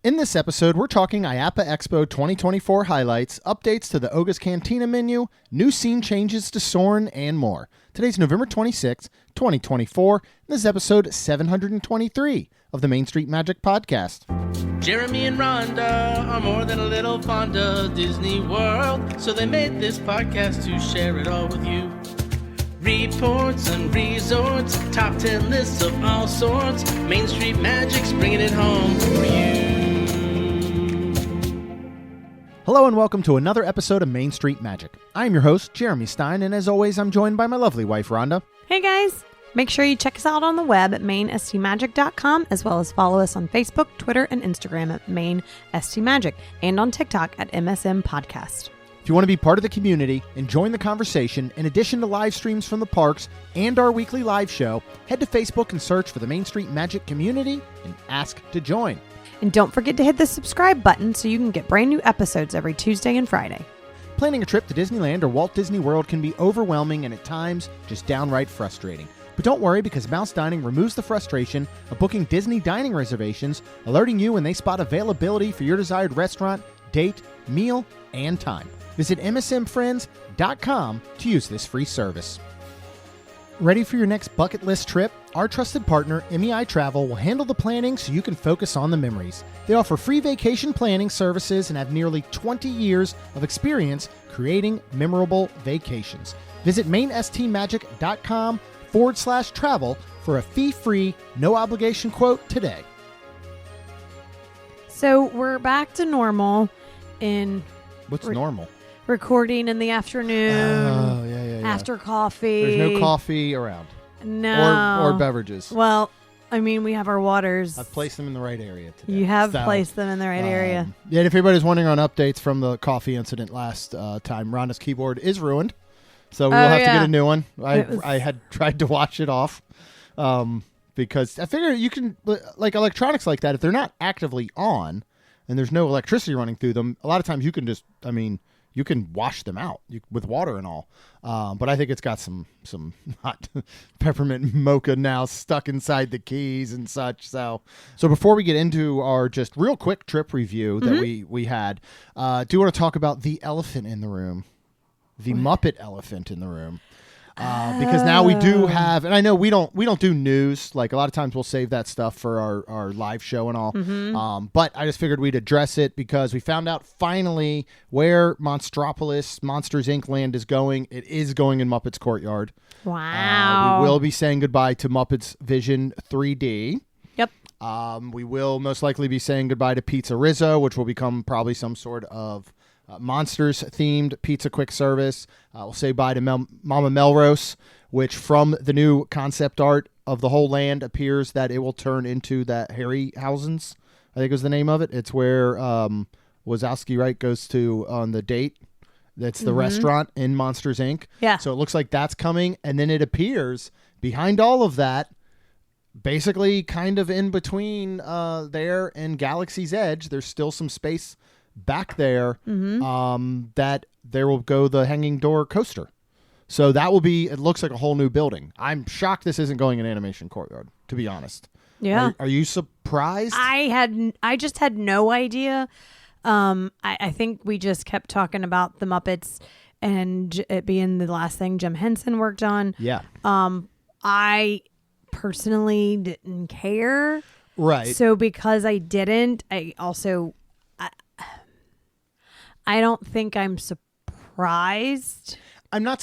In this episode, we're talking IAAPA Expo 2024 highlights, updates to the Oga's Cantina menu, new scene changes to Soarin, and more. Today's November 26, 2024, and this is episode 723 of the Main Street Magic Podcast. Jeremy and Rhonda are more than a little fond of Disney World, so they made this podcast to share it all with you. Reports and resorts, top 10 lists of all sorts, Main Street Magic's bringing it home for you. Hello and welcome to another episode of Main Street Magic. I'm your host, Jeremy Stein, and as always, I'm joined by my lovely wife, Rhonda. Hey guys! Make sure you check us out on the web at mainstmagic.com, as well as follow us on Facebook, Twitter, and Instagram at mainstmagic, and on TikTok at MSM Podcast. If you want to be part of the community and join the conversation, in addition to live streams from the parks and our weekly live show, head to Facebook and search for the Main Street Magic community and ask to join. And don't forget to hit the subscribe button so you can get brand new episodes every Tuesday and Friday. Planning a trip to Disneyland or Walt Disney World can be overwhelming and at times just downright frustrating. But don't worry, because Mouse Dining removes the frustration of booking Disney dining reservations, alerting you when they spot availability for your desired restaurant, date, meal, and time. Visit msmfriends.com to use this free service. Ready for your next bucket list trip? Our trusted partner, MEI-Travel, will handle the planning so you can focus on the memories. They offer free vacation planning services and have nearly 20 years of experience creating memorable vacations. Visit mainstmagic.com/travel for a fee-free, no-obligation quote today. So we're back to normal in... What's normal? Recording in the afternoon. Oh, yeah. After coffee. There's no coffee around. No. Or beverages. Well, I mean, we have our waters. I've placed them in the right area today. You have placed them in the right area. Yeah, and if anybody's wondering on updates from the coffee incident last time, Rhonda's keyboard is ruined. So we will have to get a new one. I had tried to wash it off because I figure you can, like electronics like that, if they're not actively on and there's no electricity running through them, a lot of times you can just, you can wash them out with water and all. But I think it's got some hot peppermint mocha now stuck inside the keys and such. So before we get into our just real quick trip review that we had, do you want to talk about the elephant in the room? The Muppet elephant in the room. Because now we do have, and I know we don't do news. Like a lot of times we'll save that stuff for our live show and all. But I just figured we'd address it because we found out finally where Monstropolis, Monsters Inc. land is going. It is going in Muppets Courtyard. Wow. We will be saying goodbye to Muppets Vision 3D. Yep. We will most likely be saying goodbye to Pizza Rizzo, which will become probably some sort of Monsters-themed pizza quick service. We'll say bye to Mama Melrose, which from the new concept art of the whole land appears that it will turn into that Harryhausen's, I think was the name of it. It's where Wazowski, right, goes to on the date. That's the restaurant in Monsters, Inc. Yeah. So it looks like that's coming, and then it appears behind all of that, basically kind of in between there and Galaxy's Edge, there's still some space back there that there will go the hanging door coaster. So that will be, it looks like a whole new building. I'm shocked this isn't going in Animation Courtyard, to be honest. Yeah. Are you surprised? I just had no idea. I think we just kept talking about the Muppets and it being the last thing Jim Henson worked on. Yeah. I personally didn't care. Right. So because I didn't, I don't think I'm surprised. I'm not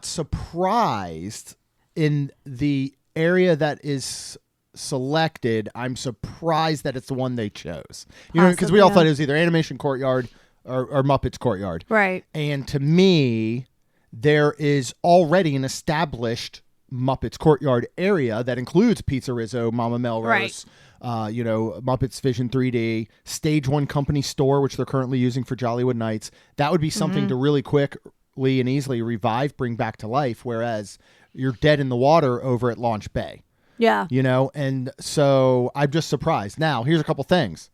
surprised in the area that is selected. I'm surprised that it's the one they chose. You know, because we all thought it was either Animation Courtyard or Muppets Courtyard. Right. And to me, there is already an established Muppets Courtyard area that includes Pizza Rizzo, Mama Melrose, Muppets Vision 3D, Stage 1 Company Store, which they're currently using for Jollywood Nights. That would be something to really quickly and easily revive, bring back to life, whereas you're dead in the water over at Launch Bay. Yeah. And so I'm just surprised. Now, here's a couple things.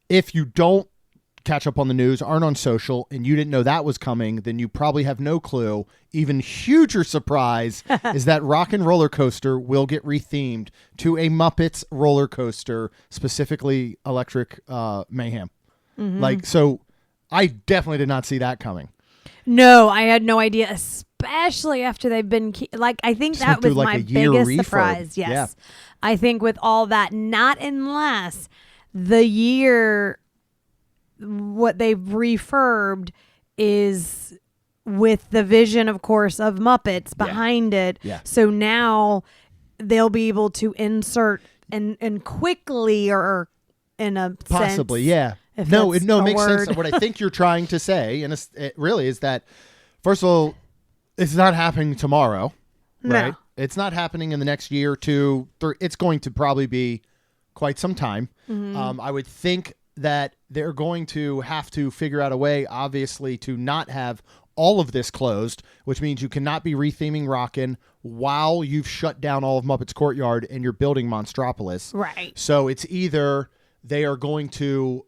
If you don't catch up on the news, aren't on social, and you didn't know that was coming, then you probably have no clue. Even huger surprise is that Rock and Roller Coaster will get rethemed to a Muppets roller coaster, specifically Electric Mayhem. Like, so I definitely did not see that coming. No, I had no idea, especially after they've been I think that was my biggest surprise. Yes. Yeah. I think with all that, not unless the year what they've refurbed is with the vision, of course, of Muppets behind it. Yeah. So now they'll be able to insert and quickly or in a possibly, sense, yeah. No, it makes sense. What I think you're trying to say, and it really is that, first of all, it's not happening tomorrow, right? No. It's not happening in the next year or 2, 3. It's going to probably be quite some time. I would think that they're going to have to figure out a way, obviously, to not have all of this closed, which means you cannot be retheming Rockin' while you've shut down all of Muppets Courtyard and you're building Monstropolis. Right. So it's either they are going to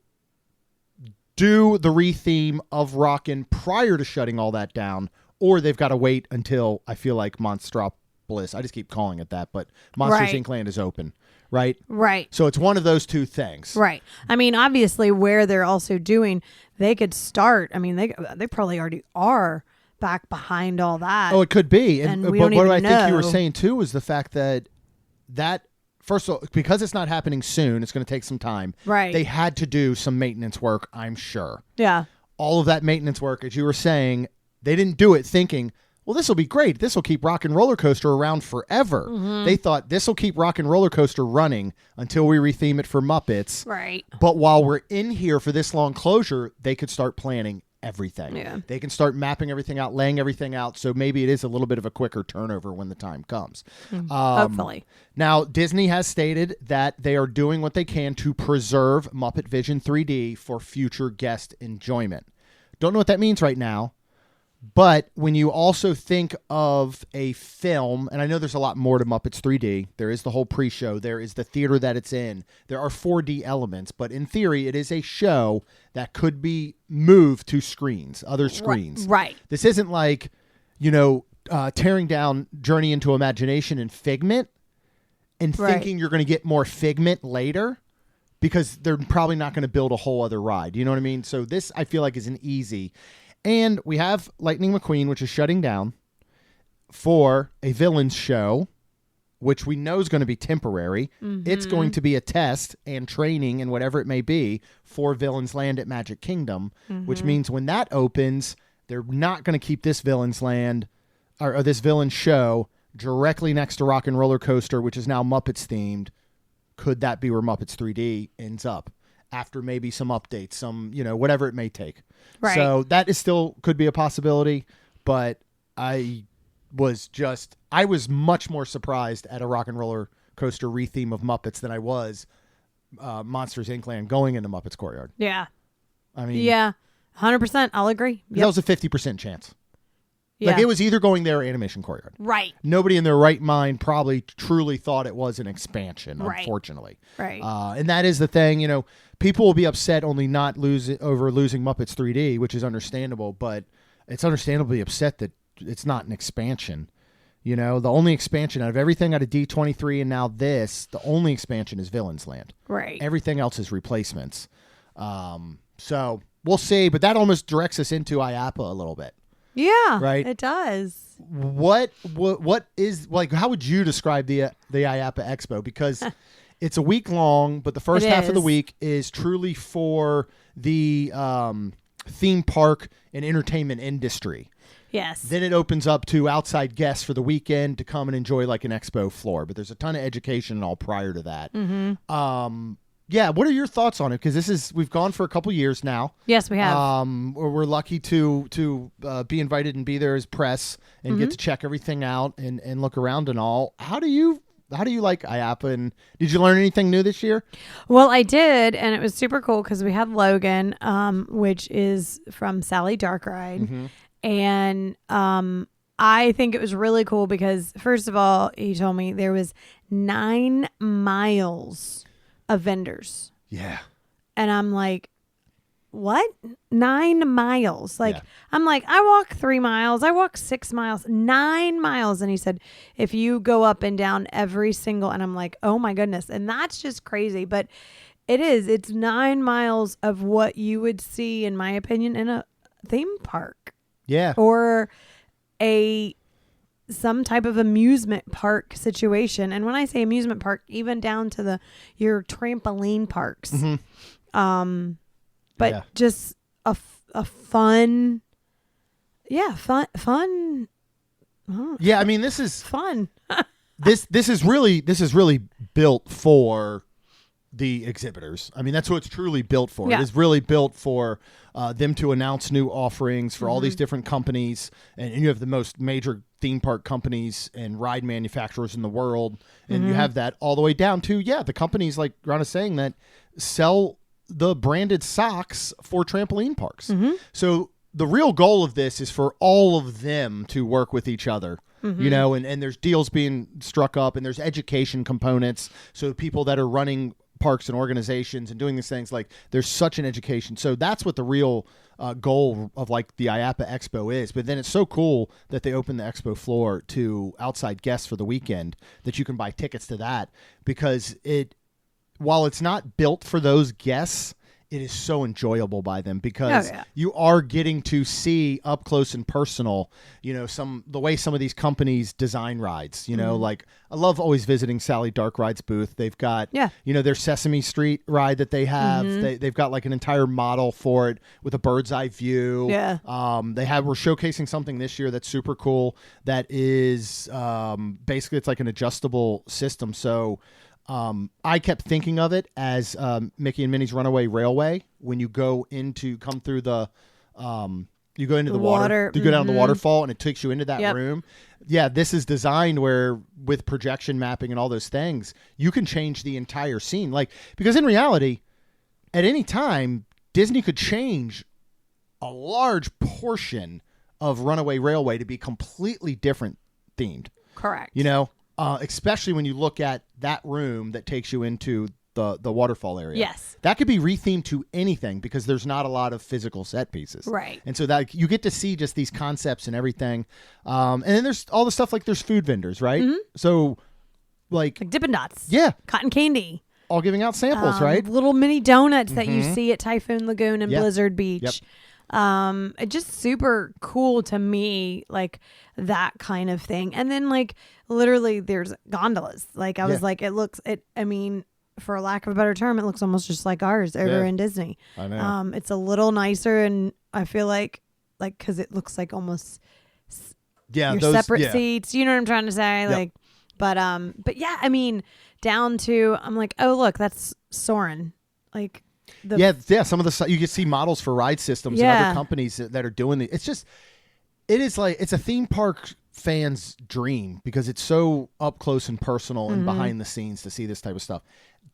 do the retheme of Rockin' prior to shutting all that down, or they've got to wait until, I feel like, Monstropolis, I just keep calling it that, but Monsters Inc. Land is open, right? Right. So it's one of those two things. Right. I mean, obviously, where they're also doing, they could start, I mean, they probably already are back behind all that. Oh, it could be. And but what I think you were saying, too, was the fact that first of all, because it's not happening soon, it's going to take some time. Right. They had to do some maintenance work, I'm sure. Yeah. All of that maintenance work, as you were saying, they didn't do it thinking, well, this will be great. This will keep Rock and Roller Coaster around forever. They thought this will keep Rock and Roller Coaster running until we retheme it for Muppets. Right. But while we're in here for this long closure, they could start planning everything. Yeah. They can start mapping everything out, laying everything out. So maybe it is a little bit of a quicker turnover when the time comes. Hopefully. Now, Disney has stated that they are doing what they can to preserve Muppet Vision 3D for future guest enjoyment. Don't know what that means right now. But when you also think of a film, and I know there's a lot more to Muppets 3D. There is the whole pre-show. There is the theater that it's in. There are 4D elements. But in theory, it is a show that could be moved to screens, other screens. Right. This isn't like, tearing down Journey into Imagination and Figment and thinking you're going to get more Figment later because they're probably not going to build a whole other ride. You know what I mean? So this, I feel like, is an easy... And we have Lightning McQueen, which is shutting down for a villains show, which we know is going to be temporary. It's going to be a test and training and whatever it may be for Villains Land at Magic Kingdom, which means when that opens, they're not going to keep this Villains Land or this villain show directly next to Rock and Roller Coaster, which is now Muppets themed. Could that be where Muppets 3D ends up? After maybe some updates, some, whatever it may take. Right. So that is still could be a possibility, but I was much more surprised at a Rock and Roller Coaster retheme of Muppets than I was Monsters Inc. Land going into Muppets Courtyard. Yeah. I mean. Yeah. 100%. I'll agree. That was a 50% chance. Yeah. Like, it was either going there or Animation Courtyard. Right. Nobody in their right mind probably truly thought it was an expansion, unfortunately. Right. And that is the thing, people will be upset over losing Muppets 3D, which is understandable, but it's understandably upset that it's not an expansion. The only expansion out of everything out of D23 and now this, the only expansion is Villains Land. Right. Everything else is replacements. So we'll see, but that almost directs us into IAAPA a little bit. Yeah, right. It does. What is, like, how would you describe the IAAPA Expo? Because it's a week long, but the first half of the week is truly for the theme park and entertainment industry. Yes. Then it opens up to outside guests for the weekend to come and enjoy like an expo floor. But there's a ton of education and all prior to that. Yeah, what are your thoughts on it? Because we've gone for a couple years now. Yes, we have. We're lucky to be invited and be there as press and get to check everything out and look around and all. How do you like IAAPA? And did you learn anything new this year? Well, I did, and it was super cool because we had Logan, which is from Sally Dark Ride, and I think it was really cool because first of all, he told me there was 9 miles of vendors. Yeah. And I'm like, what? 9 miles. Like, I'm like, I walk 3 miles. I walk 6 miles, 9 miles. And he said, if you go up and down every single, and I'm like, oh my goodness. And that's just crazy. But it's 9 miles of what you would see, in my opinion, in a theme park. Yeah. Or some type of amusement park situation. And when I say amusement park, even down to your trampoline parks. Mm-hmm. But just a fun. Yeah, fun. Yeah, I mean, this is fun. this is really built for the exhibitors. I mean, that's what it's truly built for. It is really built for them to announce new offerings for all these different companies, and you have the most major theme park companies and ride manufacturers in the world, and you have that all the way down to the companies like Ron is saying that sell the branded socks for trampoline parks. So the real goal of this is for all of them to work with each other. You know, and there's deals being struck up, and there's education components. So people that are running parks and organizations and doing these things, like, there's such an education. So that's what the real goal of like the IAAPA Expo is. But then it's so cool that they open the expo floor to outside guests for the weekend, that you can buy tickets to that, because while it's not built for those guests, it is so enjoyable by them, because you are getting to see up close and personal, you know, the way some of these companies design rides, you know, like, I love always visiting Sally Dark Ride's booth. They've got, you know, their Sesame Street ride that they have. They've got like an entire model for it with a bird's eye view. We're showcasing something this year that's super cool. That is basically, it's like an adjustable system. So I kept thinking of it as Mickey and Minnie's Runaway Railway. When you come through the, you go into the water, you go down the waterfall, and it takes you into that room. Yeah, this is designed where, with projection mapping and all those things, you can change the entire scene. Like, because in reality, at any time, Disney could change a large portion of Runaway Railway to be completely different themed. Correct. You know? Especially when you look at that room that takes you into the waterfall area. Yes. That could be rethemed to anything, because there's not a lot of physical set pieces. Right. And so that you get to see just these concepts and everything. And then there's all the stuff, like there's food vendors, right? So like Dippin' Dots. Yeah. Cotton candy. All giving out samples, right? Little mini donuts that you see at Typhoon Lagoon and Blizzard Beach. It's just super cool to me, like that kind of thing. And then like literally there's gondolas. Like I was like, I mean, for lack of a better term, it looks almost just like ours over in Disney. I know. It's a little nicer, and I feel like cause it looks like almost your separate seats. You know what I'm trying to say? Like, but yeah, I mean, down to, I'm like, oh look, that's Soarin. Like, some of the you can see models for ride systems and other companies that are doing it. It's a theme park fan's dream, because it's so up close and personal and behind the scenes to see this type of stuff.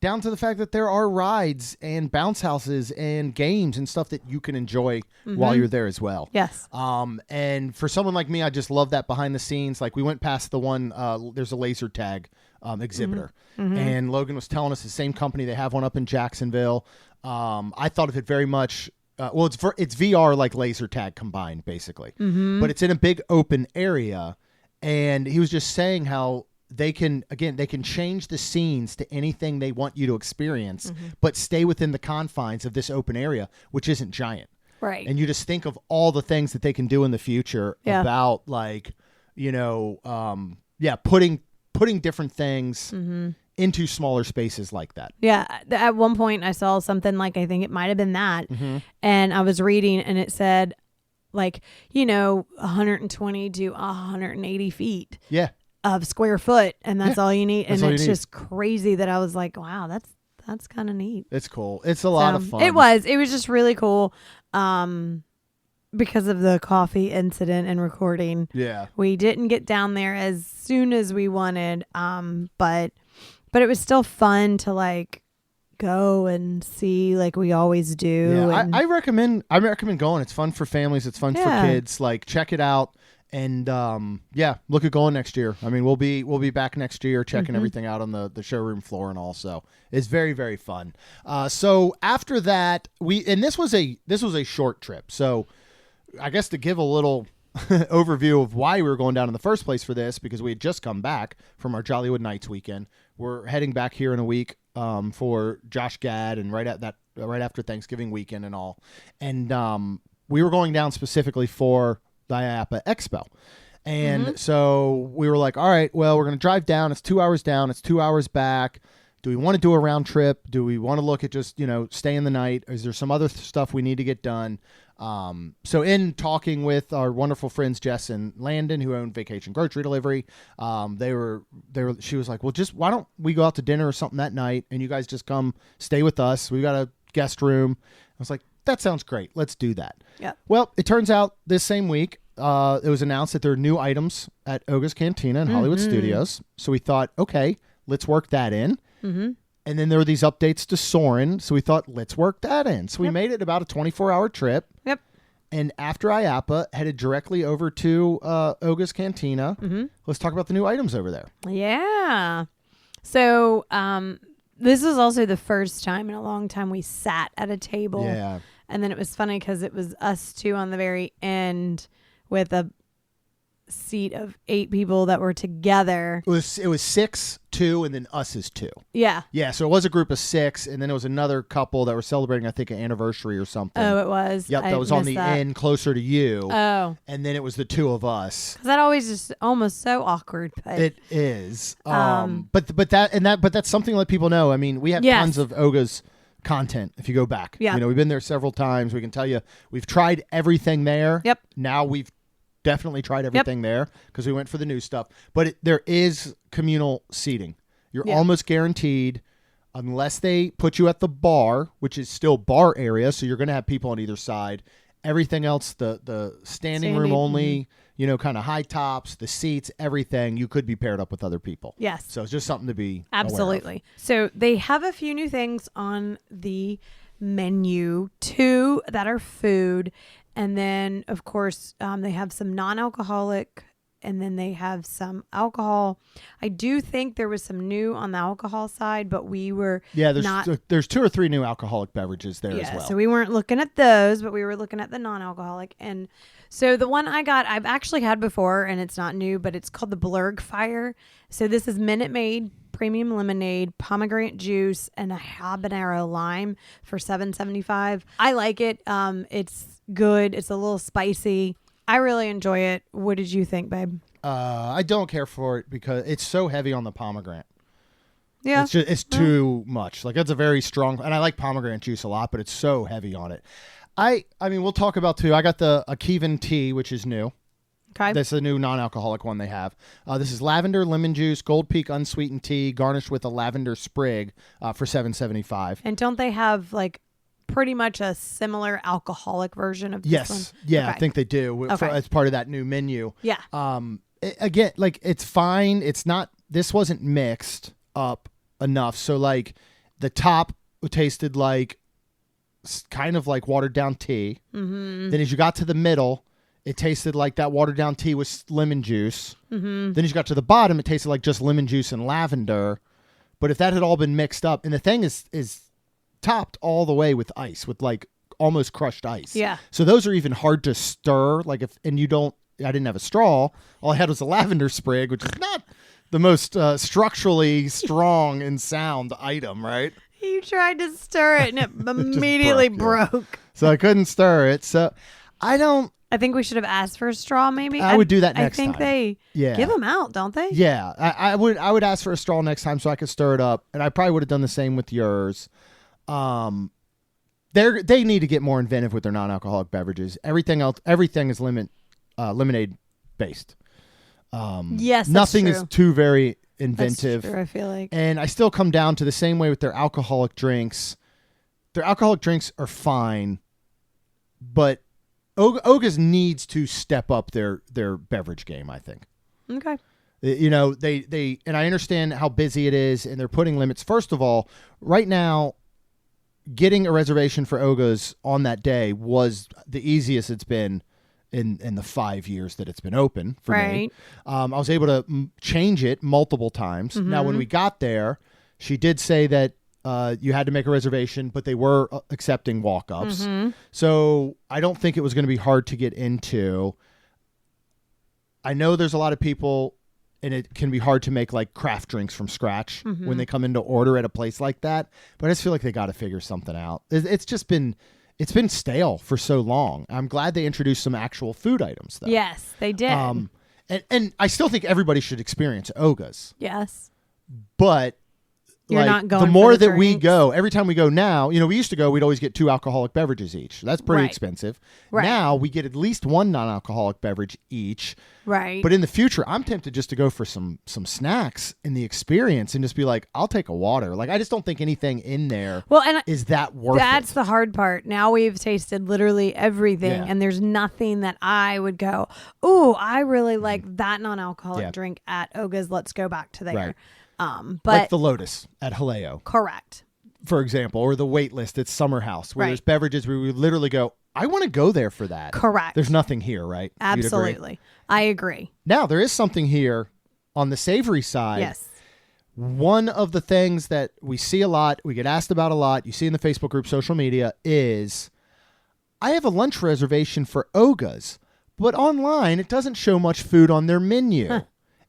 Down to the fact that there are rides and bounce houses and games and stuff that you can enjoy while you're there as well. Yes. And for someone like me, I just love that behind the scenes. Like, we went past the one, there's a laser tag exhibitor, and Logan was telling us the same company, they have one up in Jacksonville. I thought of it very much. It's VR like laser tag combined, basically, but it's in a big open area. And he was just saying how they can change the scenes to anything they want you to experience, but stay within the confines of this open area, which isn't giant. Right. And you just think of all the things that they can do in the future about, like, you know, putting different things into smaller spaces like that. Yeah. At one point I saw something, like, I think it might've been that. And I was reading, and it said, like, you know, 120 to 180 feet of square foot. And that's all you need. And it's just crazy that I was like, wow, that's kind of neat. It's cool. It's a lot of fun. It was just really cool. Because of the coffee incident and recording. Yeah. We didn't get down there as soon as we wanted. But it was still fun to, like, go and see, like we always do. Yeah, I recommend going. It's fun for families. It's fun for kids. Like, check it out. And look at going next year. I mean, we'll be back next year checking everything out on the showroom floor and all. So it's very, very fun. So after that, this was a short trip. So I guess to give a little overview of why we were going down in the first place for this, because we had just come back from our Jollywood Nights weekend. We're heading back here in a week for Josh Gad and right after Thanksgiving weekend and all. And we were going down specifically for the IAAPA Expo. And so we were like, all right, well, we're going to drive down. It's 2 hours down. It's 2 hours back. Do we want to do a round trip? Do we want to look at just, staying the night? Is there some other stuff we need to get done? So in talking with our wonderful friends, Jess and Landon, who own Vacation Grocery Delivery, she was like, well, just why don't we go out to dinner or something that night and you guys just come stay with us? We got a guest room. I was like, that sounds great. Let's do that. Yeah. Well, it turns out this same week, it was announced that there are new items at Oga's Cantina in Hollywood Studios. So we thought, okay, let's work that in. And then there were these updates to Soarin. So we thought, let's work that in. So we made it about a 24-hour trip. Yep. And after IAAPA, headed directly over to Oga's Cantina. Let's talk about the new items over there. Yeah. So this was also the first time in a long time we sat at a table. Yeah. And then it was funny because it was us two on the very end with a seat of 8 people that were together. It was 6, 2, and then us is 2. Yeah. Yeah, so it was a group of 6, and then it was another couple that were celebrating, I think, an anniversary or something. Oh, it was? Yep, that was on the end closer to you. Oh. And then it was the 2 of us. Because that always is almost so awkward. But it is. But that's something to let people know. I mean, we have tons of Oga's content if you go back. Yeah. We've been there several times. We can tell you we've tried everything there. Yep. Now we've definitely tried everything there because we went for the new stuff. But there is communal seating. You're almost guaranteed, unless they put you at the bar, which is still bar area, so you're going to have people on either side. Everything else, the standing room only, kind of high tops, the seats, everything, you could be paired up with other people. Yes. So it's just something to be absolutely aware of. So they have a few new things on the menu, 2 that are food. And then, of course, they have some non-alcoholic, and then they have some alcohol. I do think there was some new on the alcohol side, but we were there's 2 or 3 new alcoholic beverages there as well. So we weren't looking at those, but we were looking at the non-alcoholic. And so the one I got, I've actually had before, and it's not new, but it's called the Blurg Fire. So this is Minute Maid premium lemonade, pomegranate juice, and a habanero lime for $7.75. I like it. It's good. It's a little spicy. I really enjoy it. What did you think, babe? I don't care for it because it's so heavy on the pomegranate. Yeah. It's too much. Like, it's a very strong, and I like pomegranate juice a lot, but it's so heavy on it. I mean, we'll talk about 2. I got the Akivan tea, which is new. Okay. That's a new non-alcoholic one they have. This is lavender lemon juice, Gold Peak unsweetened tea, garnished with a lavender sprig for $7.75. And don't they have like pretty much a similar alcoholic version of this one? Yeah, okay. I think they do as part of that new menu. Yeah. Again, like, it's fine. It's not. This wasn't mixed up enough. So like the top tasted like kind of like watered down tea. Then as you got to the middle, it tasted like that watered down tea with lemon juice. Then as you got to the bottom, it tasted like just lemon juice and lavender. But if that had all been mixed up, and the thing is topped all the way with ice, with like almost crushed ice. Yeah. So those are even hard to stir. Like I didn't have a straw. All I had was a lavender sprig, which is not the most structurally strong and sound item, right? You tried to stir it and it immediately broke. So I couldn't stir it. So I think we should have asked for a straw, maybe. I would do that next time. I think they give them out, don't they? Yeah, I would ask for a straw next time so I could stir it up, and I probably would have done the same with yours. They need to get more inventive with their non-alcoholic beverages. Everything is lemonade based. Yes, nothing that's is too very inventive. That's true, I feel like. And I still come down to the same way with their alcoholic drinks. Their alcoholic drinks are fine, but Oga's needs to step up their beverage game, I think. Okay. They and I understand how busy it is, and they're putting limits. First of all, right now, getting a reservation for Oga's on that day was the easiest it's been in the 5 years that it's been open for me. I was able to change it multiple times. Now, when we got there, she did say that you had to make a reservation, but they were accepting walk-ups. So I don't think it was going to be hard to get into. I know there's a lot of people, and it can be hard to make like craft drinks from scratch when they come in to order at a place like that. But I just feel like they got to figure something out. It's been stale for so long. I'm glad they introduced some actual food items, though. Yes, they did. And I still think everybody should experience Oga's. Yes. But you're not going the more for the that we go, every time we go now, we used to go, we'd always get 2 alcoholic beverages each. That's pretty expensive. Now we get at least 1 non-alcoholic beverage each. Right. But in the future, I'm tempted just to go for some snacks in the experience and just be like, I'll take a water. Like, I just don't think anything in there is that worth it. That's the hard part. Now we've tasted literally everything, and there's nothing that I would go, oh, I really like that non-alcoholic drink at Oga's. Let's go back to there. Right. But like the Lotus at Haleo. Correct. For example, or the wait list at Summer House, where there's beverages where we would literally go, I want to go there for that. Correct. There's nothing here, right? Absolutely. I agree. Now, there is something here on the savory side. Yes. One of the things that we see a lot, we get asked about a lot, you see in the Facebook group, social media, is I have a lunch reservation for Oga's, but online it doesn't show much food on their menu.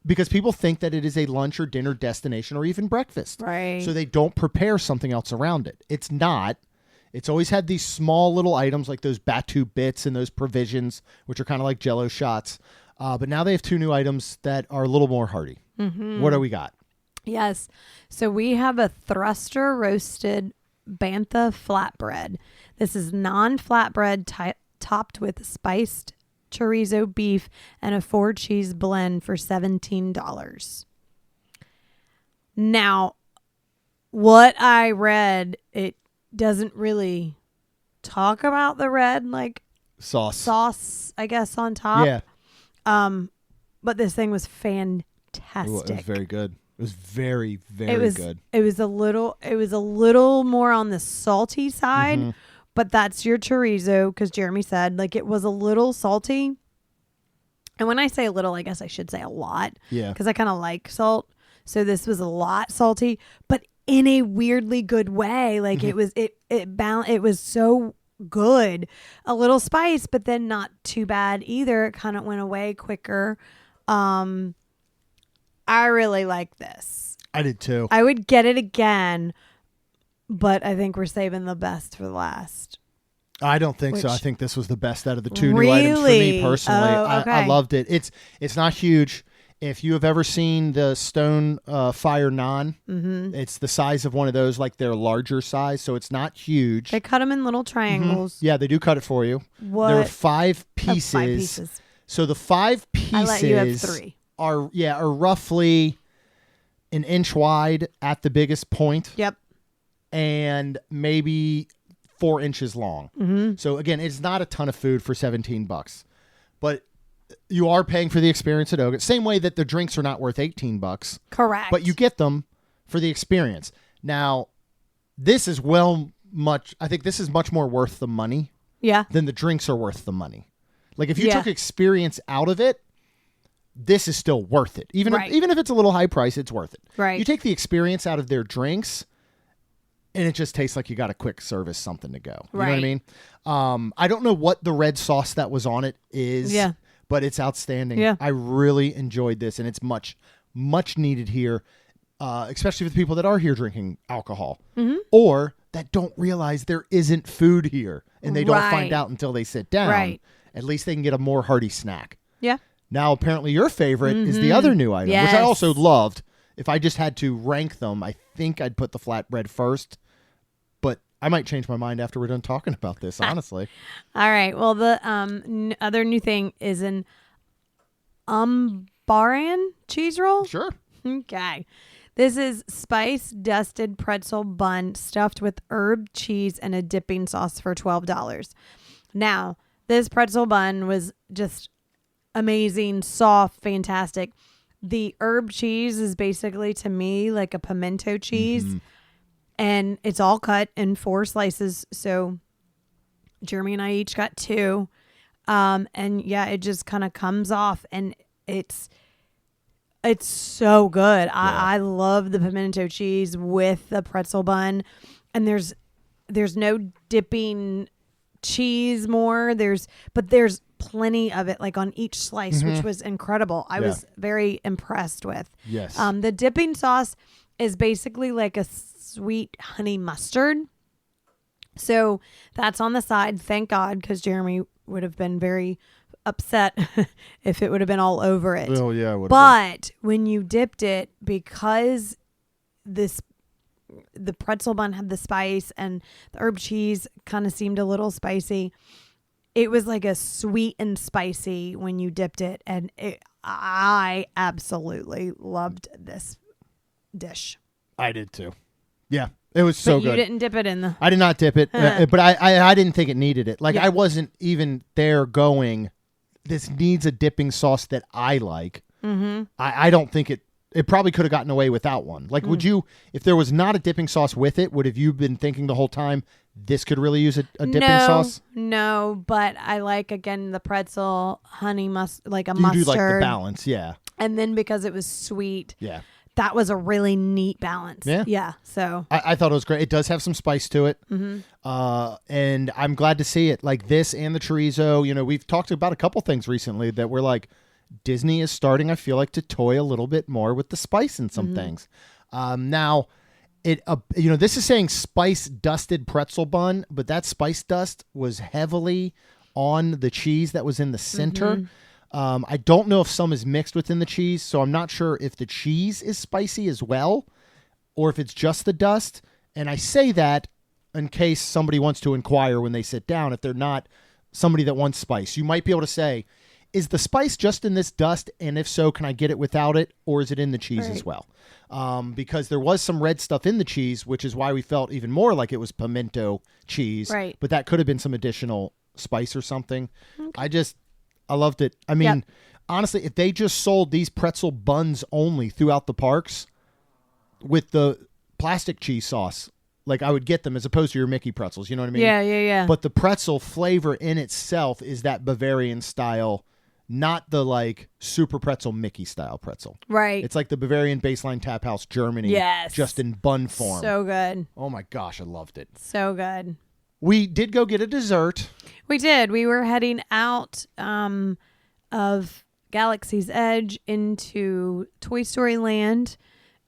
Because people think that it is a lunch or dinner destination or even breakfast. Right. So they don't prepare something else around it. It's not. It's always had these small little items like those Batu bits and those provisions, which are kind of like Jell-O shots. But now they have 2 new items that are a little more hearty. What do we got? Yes. So we have a thruster roasted bantha flatbread. This is non-flatbread topped with spiced chorizo beef and a 4-cheese blend for $17. Now, what I read, it doesn't really talk about the red like sauce, I guess, on top. Yeah. But this thing was fantastic. It was very good. It was very, very good. It was a little more on the salty side. But that's your chorizo, because Jeremy said, like, it was a little salty. And when I say a little, I guess I should say a lot. Yeah. Because I kind of like salt. So this was a lot salty, but in a weirdly good way. Like, it was so good. A little spice, but then not too bad either. It kind of went away quicker. I really like this. I did too. I would get it again. But I think we're saving the best for last. I don't think so. I think this was the best out of the 2 new items for me personally. Okay. I loved it. It's not huge. If you have ever seen the Stone Fire Naan, it's the size of one of those, like their larger size. So it's not huge. They cut them in little triangles. Yeah, they do cut it for you. What? There are 5 pieces. 5 pieces. So the 5 pieces I let you have 3. are roughly an inch wide at the biggest point. Yep. And maybe 4 inches long. So again, it's not a ton of food for $17, but you are paying for the experience at Oga. Same way that the drinks are not worth $18. Correct. But you get them for the experience. Now, this is I think this is much more worth the money. Yeah. Than the drinks are worth the money. Like if you took experience out of it, this is still worth it. Even if it's a little high price, it's worth it. Right. You take the experience out of their drinks, and it just tastes like you got a quick service something to go. You know what I mean? I don't know what the red sauce that was on it is, but it's outstanding. Yeah. I really enjoyed this, and it's much, much needed here, especially for the people that are here drinking alcohol or that don't realize there isn't food here, and they don't find out until they sit down. Right. At least they can get a more hearty snack. Yeah. Now, apparently your favorite is the other new item, which I also loved. If I just had to rank them, I think I'd put the flatbread first. But I might change my mind after we're done talking about this, honestly. All right. Well, the other new thing is an Umbaran cheese roll. Sure. Okay. This is spice-dusted pretzel bun stuffed with herb cheese and a dipping sauce for $12. Now, this pretzel bun was just amazing, soft, fantastic. The herb cheese is basically, to me, like a pimento cheese. And it's all cut in 4 slices. So Jeremy and I each got 2. And yeah, it just kind of comes off, and it's so good. I love the pimento cheese with the pretzel bun, and there's no dipping cheese more. There's plenty of it, like on each slice, which was incredible. I was very impressed with. Yes. The dipping sauce is basically like a sweet honey mustard. So that's on the side. Thank God, because Jeremy would have been very upset if it would have been all over it. Oh yeah, it would. But when you dipped it, because the pretzel bun had the spice and the herb cheese kind of seemed a little spicy, it was like a sweet and spicy when you dipped it, and I absolutely loved this dish. I did too. Yeah. It was so good. You didn't dip it in the... I did not dip it, but I didn't think it needed it. Like, I wasn't even there going, this needs a dipping sauce that I like. Mm-hmm. I don't think it probably could have gotten away without one. Like, would you, if there was not a dipping sauce with it, would have you been thinking the whole time, this could really use a dipping sauce? No, but I like, again, the pretzel, honey mustard. You do like the balance, yeah. And then because it was sweet. Yeah. That was a really neat balance. Yeah. Yeah. So I thought it was great. It does have some spice to it. Mm-hmm. And I'm glad to see it. Like this and the chorizo. You know, we've talked about a couple things recently that we're like, Disney is starting, I feel like, to toy a little bit more with the spice in some things. Now, this is saying spice dusted pretzel bun, but that spice dust was heavily on the cheese that was in the center. Mm-hmm. I don't know if some is mixed within the cheese, so I'm not sure if the cheese is spicy as well or if it's just the dust. And I say that in case somebody wants to inquire when they sit down, if they're not somebody that wants spice. You might be able to say, is the spice just in this dust? And if so, can I get it without it? Or is it in the cheese as well? Because there was some red stuff in the cheese, which is why we felt even more like it was pimento cheese. Right. But that could have been some additional spice or something. Okay. I loved it. I mean, honestly, if they just sold these pretzel buns only throughout the parks with the plastic cheese sauce, like I would get them as opposed to your Mickey pretzels. You know what I mean? Yeah. But the pretzel flavor in itself is that Bavarian style, not the like super pretzel Mickey style pretzel. Right. It's like the Bavarian Baseline Tap House Germany, just in bun form. So good. Oh my gosh, I loved it. So good. We did go get a dessert. We did. We were heading out of Galaxy's Edge into Toy Story Land,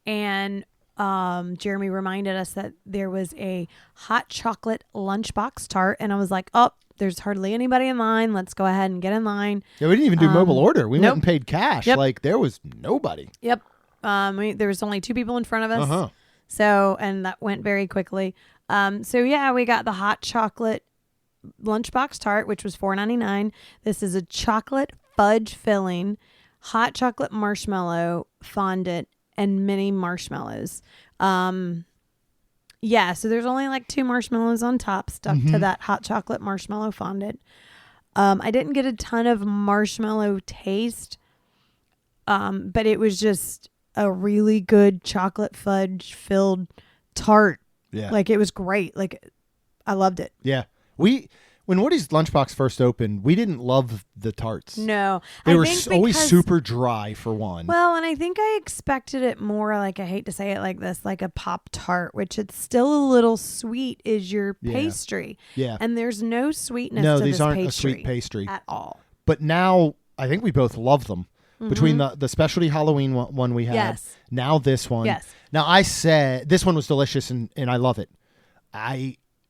and Jeremy reminded us that there was a hot chocolate lunchbox tart, and I was like, oh, there's hardly anybody in line. Let's go ahead and get in line. Yeah, we didn't even do mobile order. We went and paid cash. Yep. Like, there was nobody. Yep. There was only 2 people in front of us. Uh-huh. So, and that went very quickly. We got the hot chocolate lunchbox tart, which was $4.99. This is a chocolate fudge filling, hot chocolate marshmallow fondant, and mini marshmallows. So there's only like 2 marshmallows on top stuck to that hot chocolate marshmallow fondant. I didn't get a ton of marshmallow taste, but it was just a really good chocolate fudge filled tart. Yeah. Like, it was great. Like, I loved it. Yeah. When Woody's Lunchbox first opened, we didn't love the tarts. No. They were always super dry, for one. Well, and I think I expected it more, like, I hate to say it like this, like a Pop-Tart, which it's still a little sweet is your pastry. Yeah. And there's no sweetness to this pastry. No, these aren't a sweet pastry. At all. But now, I think we both love them. Mm-hmm. Between the specialty Halloween one we had, now this one. Yes. Now, I said this one was delicious, and I love it.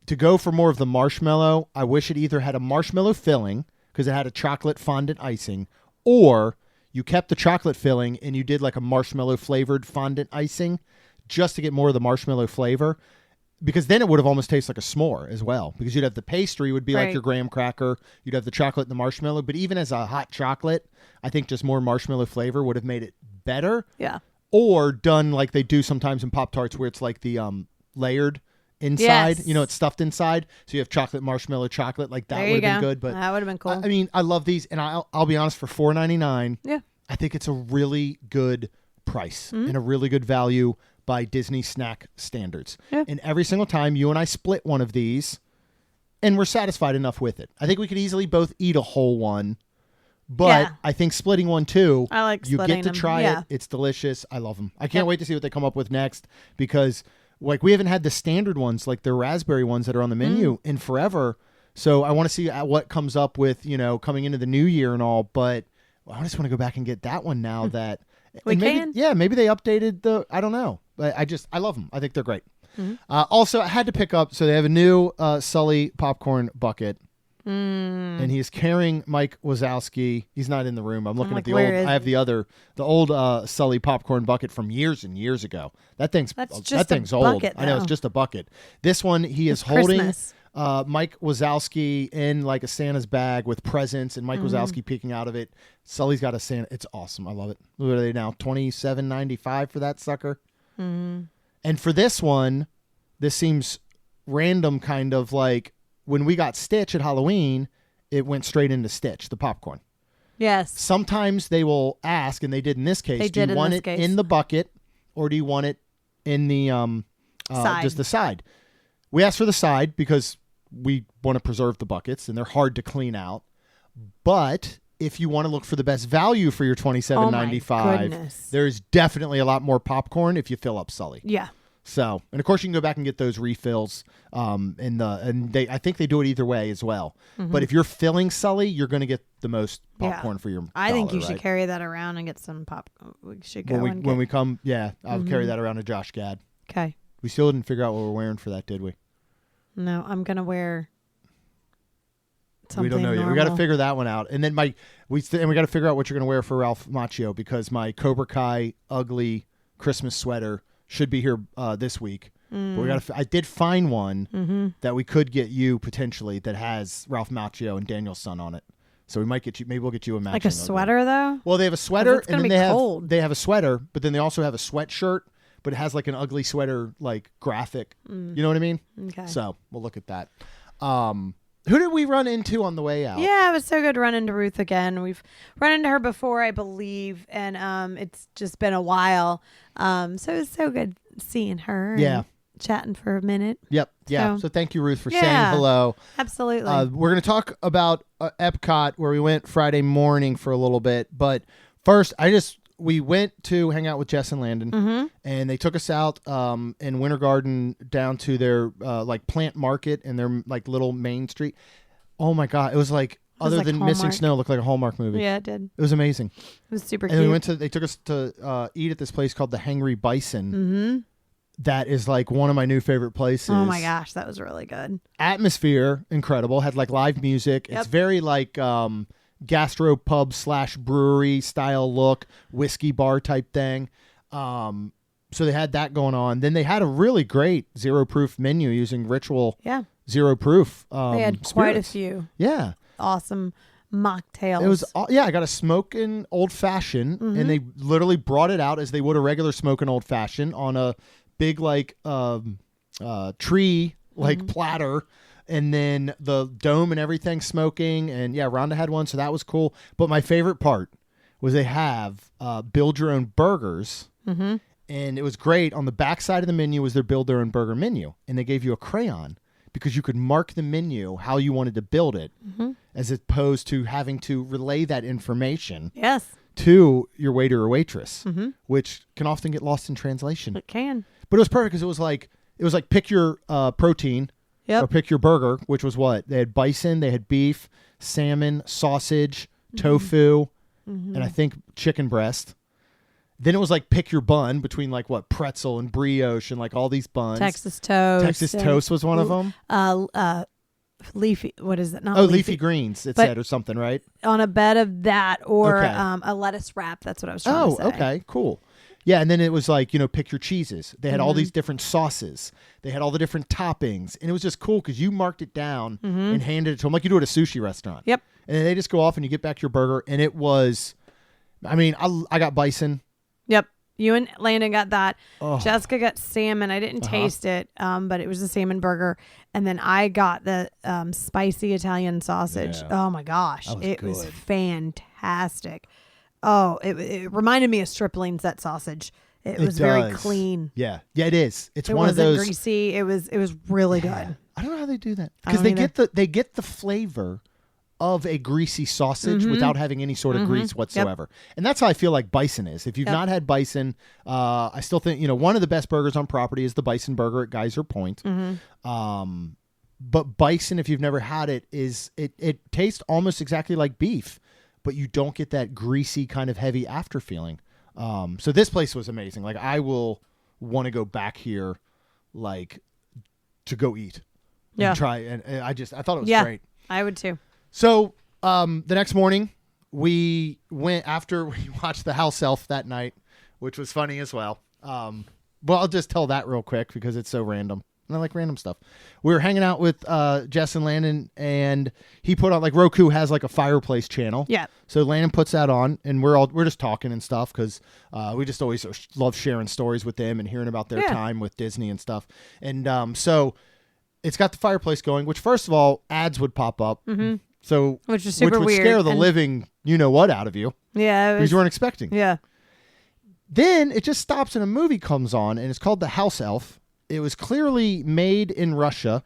To go for more of the marshmallow, I wish it either had a marshmallow filling, because it had a chocolate fondant icing, or you kept the chocolate filling and you did like a marshmallow flavored fondant icing just to get more of the marshmallow flavor. Because then it would have almost tasted like a s'more as well. Because you'd have the pastry would be like your graham cracker. You'd have the chocolate and the marshmallow. But even as a hot chocolate, I think just more marshmallow flavor would have made it better. Yeah. Or done like they do sometimes in Pop-Tarts, where it's like the layered inside. Yes. You know, it's stuffed inside. So you have chocolate, marshmallow, chocolate. Like that would have been good. But that would have been cool. I mean, I love these. And I'll be honest, for $4.99, I think it's a really good price and a really good value by Disney snack standards. Yeah. And every single time you and I split one of these, and we're satisfied enough with it. I think we could easily both eat a whole one, but I think splitting one too. I like you splitting get to try them. it. It's delicious. I love them. I can't wait to see what they come up with next because like we haven't had the standard ones like the raspberry ones that are on the menu in forever. So I want to see what comes up with coming into the new year and all. But I just want to go back and get that one now that maybe they updated the. I don't know, but I love them. I think they're great. Also, I had to pick up, so they have a new Sully popcorn bucket, and he's carrying Mike Wazowski. He's not in the room. I'm looking at the old. I have the old Sully popcorn bucket from years and years ago. That thing's old. Bucket, I know it's just a bucket. This one he is holding Christmas. Mike Wazowski in like a Santa's bag with presents, and Mike Wazowski peeking out of it. Sully's got a Santa. It's awesome. I love it. What are they now? $27.95 for that sucker. And for this one, this seems random, kind of like when we got Stitch at Halloween, it went straight into Stitch, the popcorn. Yes. Sometimes they will ask, and they did in this case, do you want it in the bucket or do you want it in the side. Just the side? We asked for the side because we want to preserve the buckets, and they're hard to clean out. But if you want to look for the best value for your $27.95, there's definitely a lot more popcorn if you fill up Sully. Yeah. So, and of course you can go back and get those refills. I think they do it either way as well. But if you're filling Sully, you're going to get the most popcorn for your I think you $1, should carry that around and get some pop. We should go when we come. Yeah, I'll carry that around to Josh Gad. Okay. We still didn't figure out what we're wearing for that, did we? No, I'm going to wear something we don't know normal. yet. We got to figure that one out. And then we got to figure out what you're going to wear for Ralph Macchio because my Cobra Kai ugly Christmas sweater should be here this week. But I did find one that we could get you potentially that has Ralph Macchio and Daniel's son on it. So we might get you. Maybe we'll get you a matching. Like a sweater though. Well, they have a sweater, and then they have a sweater, but then they also have a sweatshirt, but it has like an ugly sweater like graphic. You know what I mean? Okay. So we'll look at that. Who did we run into on the way out? Yeah, it was so good to run into Ruth again. We've run into her before, I believe, and it's just been a while. So it was so good seeing her. Yeah. And chatting for a minute. Yep. Yeah. So thank you, Ruth, for saying hello. Absolutely. We're going to talk about Epcot, where we went Friday morning for a little bit. But first, we went to hang out with Jess and Landon, and they took us out in Winter Garden down to their like plant market and their like little main street. Oh my God. It was like, other than Hallmark. Missing Snow, looked like a Hallmark movie. Yeah, it did. It was amazing. It was super cute. And they took us to eat at this place called the Hangry Bison. That is like one of my new favorite places. Oh my gosh, that was really good. Atmosphere, incredible. Had like live music. Yep. It's very like gastropub / brewery style look, whiskey bar type thing. So they had that going on. Then they had a really great 0 proof menu using Ritual 0 proof. They had quite a few. Yeah. Awesome mocktails. It was I got a smoking old fashioned, and they literally brought it out as they would a regular smoking old fashioned on a big like tree like platter, and then the dome and everything smoking. And yeah, Rhonda had one, so that was cool. But my favorite part was they have build your own burgers, and it was great. On the back side of the menu was their build their own burger menu, and they gave you a crayon because you could mark the menu how you wanted to build it, as opposed to having to relay that information to your waiter or waitress, which can often get lost in translation. It can. But it was perfect because it was like pick your protein or pick your burger, which was what? They had bison, they had beef, salmon, sausage, tofu, and I think chicken breast. Then it was like pick your bun between like what? Pretzel and brioche and like all these buns. Texas toast. Texas toast was one of them. Leafy, what is it? Not leafy greens, it said, or something, right? On a bed of that or a lettuce wrap. That's what I was trying to say. Oh, okay, cool. Yeah, and then it was like, pick your cheeses. They had all these different sauces. They had all the different toppings. And it was just cool because you marked it down and handed it to them like you do at a sushi restaurant. Yep. And then they just go off and you get back your burger. And it was, I got bison. Yep. You and Landon got that. Oh. Jessica got salmon. I didn't taste it, but it was a salmon burger. And then I got the spicy Italian sausage. Yeah. Oh, my gosh. It was fantastic. Oh, it reminded me of Stripling's, that sausage. It was very clean. Yeah. Yeah, it is. It's one of those. It wasn't greasy. It was really good. I don't know how they do that because they get the flavor of a greasy sausage without having any sort of grease whatsoever. Yep. And that's how I feel like bison is. If you've not had bison, I still think, one of the best burgers on property is the bison burger at Geyser Point. But bison, if you've never had it, it tastes almost exactly like beef, but you don't get that greasy kind of heavy after feeling. So this place was amazing. Like, I will want to go back here, like, to go eat and try. And I thought it was great. I would too. So the next morning, we went after we watched The House Elf that night, which was funny as well. Well, I'll just tell that real quick because it's so random. And I like random stuff. We were hanging out with Jess and Landon, and he put on, like, Roku has like a fireplace channel. Yeah. So Landon puts that on, and we're just talking and stuff because we just always love sharing stories with them and hearing about their time with Disney and stuff. And so it's got the fireplace going, which, first of all, ads would pop up. So which was super would weird. Scare the living what out of you. Yeah. Because you weren't expecting. Yeah. Then it just stops and a movie comes on, and it's called The House Elf. It was clearly made in Russia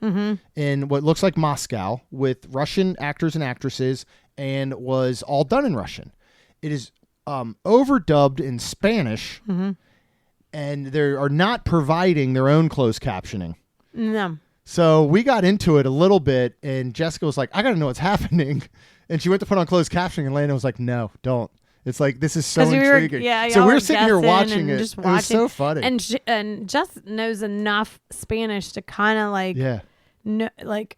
in what looks like Moscow with Russian actors and actresses, and was all done in Russian. It is overdubbed in Spanish, and they are not providing their own closed captioning. No. So we got into it a little bit, and Jessica was like, I got to know what's happening. And she went to put on closed captioning, and Landon was like, no, don't. It's like, this is so intriguing. So we were sitting here watching it. It was so funny. And Jess knows enough Spanish to kind of like,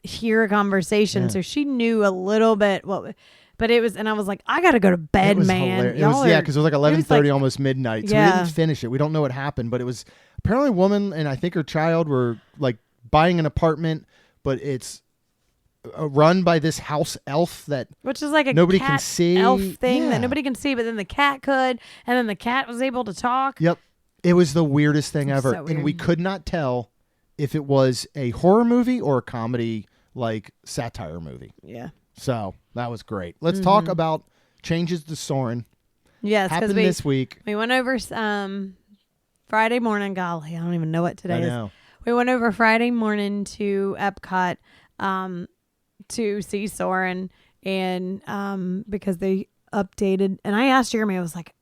hear a conversation. Yeah. So she knew a little bit but it was, and I was like, I got to go to bed, man. It was, because it was like 11:30, almost midnight. So we didn't finish it. We don't know what happened, but it was apparently a woman and I think her child were like buying an apartment, but it's run by this house elf which is like a nobody cat can see elf thing that nobody can see, but then the cat could, and then the cat was able to talk. Yep. It was the weirdest thing ever. So and we could not tell if it was a horror movie or a comedy, like satire movie. Yeah. So that was great. Let's talk about changes to Soarin. Yes, happened this week. We went over Friday morning. Golly, I don't even know what today is. We went over Friday morning to Epcot to see Soarin', and because they updated. And I asked Jeremy, I was like,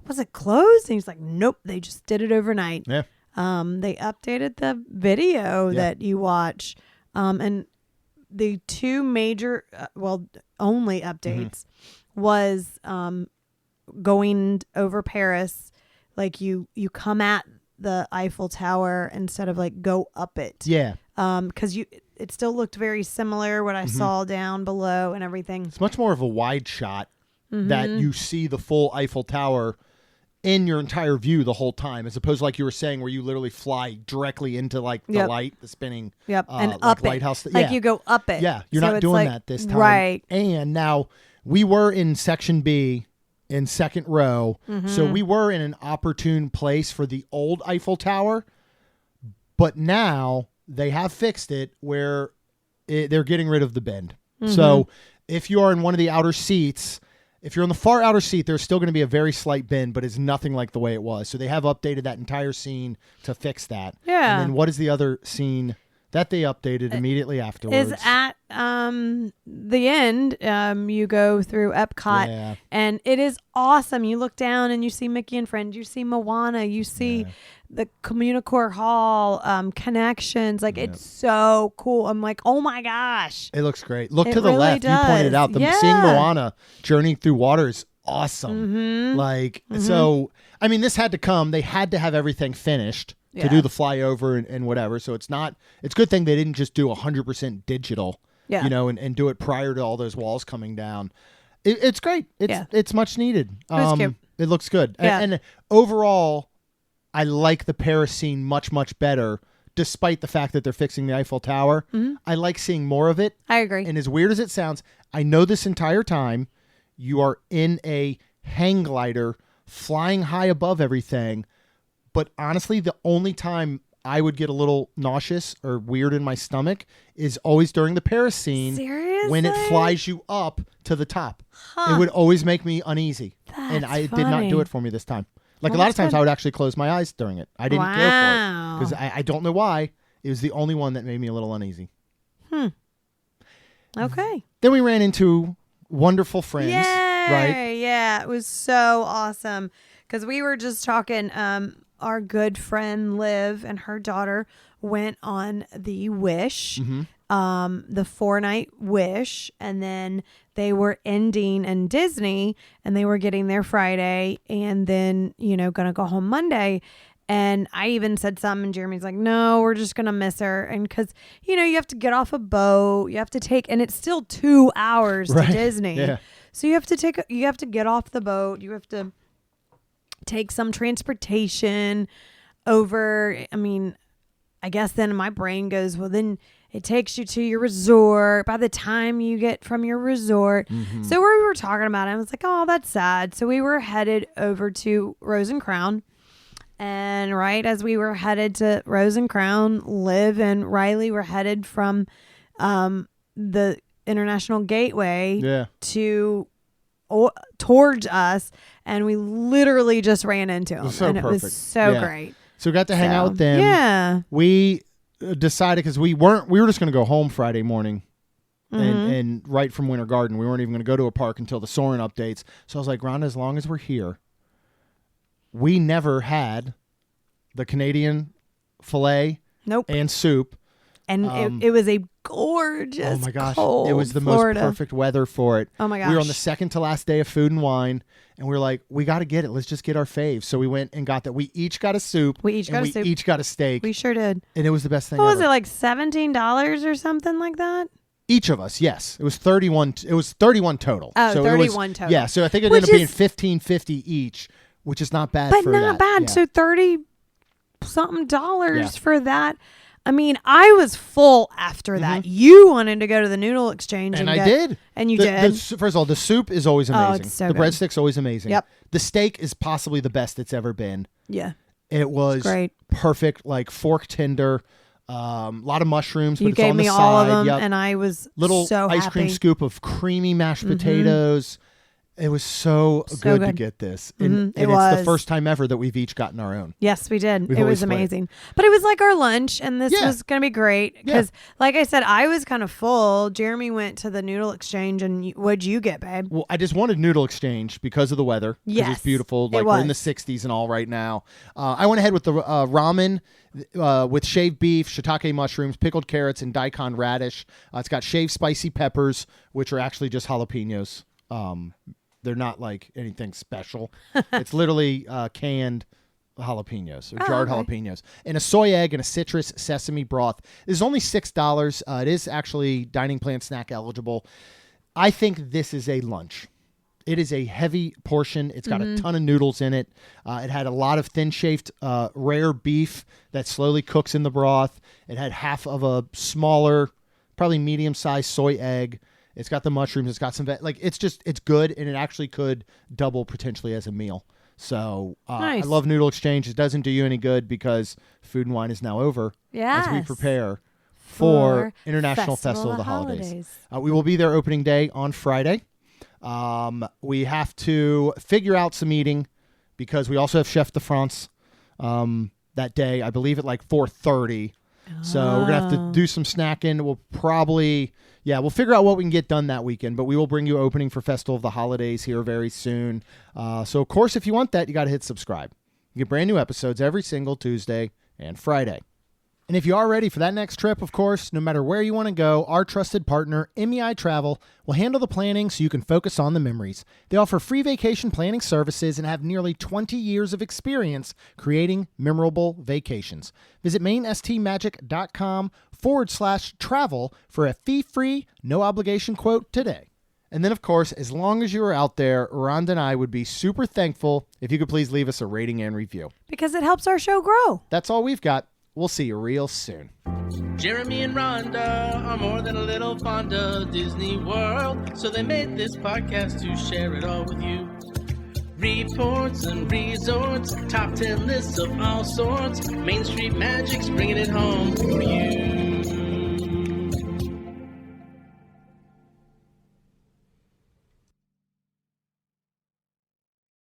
was it closed? And he's like, nope, they just did it overnight. Yeah. They updated the video that you watch, and the two major, only updates was going over Paris. Like you come at the Eiffel Tower instead of like go up it. Yeah. Because it still looked very similar what I saw down below and everything. It's much more of a wide shot that you see the full Eiffel Tower in your entire view the whole time, as opposed to, like you were saying, where you literally fly directly into like the light, the spinning and like up lighthouse. It. Like you go up it. Yeah, you're not doing that this time. Right. And now we were in Section B in second row, so we were in an opportune place for the old Eiffel Tower, but now they have fixed it where they're getting rid of the bend. So if you are in one of the outer seats, if you're on the far outer seat, there's still going to be a very slight bend, but it's nothing like the way it was. So they have updated that entire scene to fix that. Yeah. And then what is the other scene that they updated immediately afterwards? Is at the end. You go through Epcot, and it is awesome. You look down and you see Mickey and Friends. You see Moana. You see the Communicore Hall, connections. Like it's so cool. I'm like, oh my gosh, it looks great. Look to the really left. Does. You pointed out seeing Moana journeying through water is awesome. So I mean, this had to come. They had to have everything finished to do the flyover and whatever. So it's a good thing they didn't just do 100% digital, and do it prior to all those walls coming down. It's great. It's much needed. Cute. It looks good. Yeah. And overall, I like the Paris scene much, much better, despite the fact that they're fixing the Eiffel Tower. I like seeing more of it. I agree. And as weird as it sounds, I know this entire time you are in a hang glider flying high above everything. But honestly, the only time I would get a little nauseous or weird in my stomach is always during the Paris scene. Seriously? When it flies you up to the top. It would always make me uneasy. That's funny. Did not do it for me this time. Like a lot of times I would actually close my eyes during it. I didn't care for it. Because I don't know why. It was the only one that made me a little uneasy. Okay. Then we ran into wonderful friends. Yay! Right? Yeah, it was so awesome. Because we were just talking, our good friend Liv and her daughter went on the Wish, the 4-night Wish, and then they were ending in Disney, and they were getting there Friday, and then, going to go home Monday. And I even said something, and Jeremy's like, no, we're just going to miss her. And because, you have to get off a boat, you have to take, and it's still 2 hours to Disney. Yeah. So you have to get off the boat. You have to take some transportation over. I mean, I guess then my brain goes, well, then it takes you to your resort by the time you get from your resort. So we were talking about it. I was like, oh, that's sad. So we were headed over to Rose and Crown. And right as we were headed to Rose and Crown, Liv and Riley were headed from the International Gateway towards us, and we literally just ran into them. It was so great. So we got to hang out with them. Yeah. We decided, because we were just going to go home Friday morning and right from Winter Garden. We weren't even going to go to a park until the Soarin updates. So I was like, Rhonda, as long as we're here, we never had the Canadian filet and soup. And it was a gorgeous, oh my gosh, cold it was the Florida. most perfect weather for it. Oh my gosh. We were on the second to last day of Food and Wine, and we were like, we got to get it. Let's just get our faves. So we went and got that. We each got a soup. We each got a steak. We sure did. And it was the best thing What ever. was it, like $17 or something like that? Each of us, yes. It was 31. It was 31 total. Oh, so 31 total. Yeah, so I think it ended up being $15.50 each, which is not bad. But for not that. bad. Yeah. So $30-something for that. I mean, I was full after that. You wanted to go to the noodle exchange, and I did. And you did. First of all, the soup is always amazing. It's so the good. breadstick's always amazing. Yep. The steak is possibly the best it's ever been. Yeah. It was great. Perfect, like fork tender. A lot of mushrooms. But You it's gave on me the all side. of them, Yep. and I was little so ice happy. cream scoop of creamy mashed potatoes. It was so good to get this. And it's the first time ever that we've each gotten our own. Yes, we did. We've It always was amazing. But it was like our lunch, and this was going to be great. Because, like I said, I was kind of full. Jeremy went to the noodle exchange, and what'd you get, babe? Well, I just wanted noodle exchange because of the weather. Yes. It's beautiful. Like we're in the 60s and all right now. I went ahead with the ramen with shaved beef, shiitake mushrooms, pickled carrots, and daikon radish. It's got shaved spicy peppers, which are actually just jalapenos. They're not like anything special. It's literally canned jalapenos or jarred jalapenos, and a soy egg and a citrus sesame broth. This is only $6. It is actually dining plan snack eligible. I think this is a lunch. It is a heavy portion. It's got a ton of noodles in it. It had a lot of thin shaved rare beef that slowly cooks in the broth. It had half of a smaller, probably medium sized soy egg. It's got the mushrooms. It's got some it's good, and it actually could double potentially as a meal. So nice. I love Noodle Exchange. It doesn't do you any good because Food and Wine is now over as we prepare for International Festival of the Holidays. We will be there opening day on Friday. We have to figure out some eating because we also have Chef de France that day. I believe at like 4:30. So we're going to have to do some snacking. We'll probably... Yeah, we'll figure out what we can get done that weekend, but we will bring you opening for Festival of the Holidays here very soon. So, of course, if you want that, you got to hit subscribe. You get brand new episodes every single Tuesday and Friday. And if you are ready for that next trip, of course, no matter where you want to go, our trusted partner, MEI-Travel, will handle the planning so you can focus on the memories. They offer free vacation planning services and have nearly 20 years of experience creating memorable vacations. Visit mainstmagic.com/travel for a fee-free, no-obligation quote today. And then, of course, as long as you are out there, Rhonda and I would be super thankful if you could please leave us a rating and review. Because it helps our show grow. That's all we've got. We'll see you real soon. Jeremy and Rhonda are more than a little fond of Disney World, so they made this podcast to share it all with you. Reports and resorts, top 10 lists of all sorts, Main Street Magic's bringing it home for you.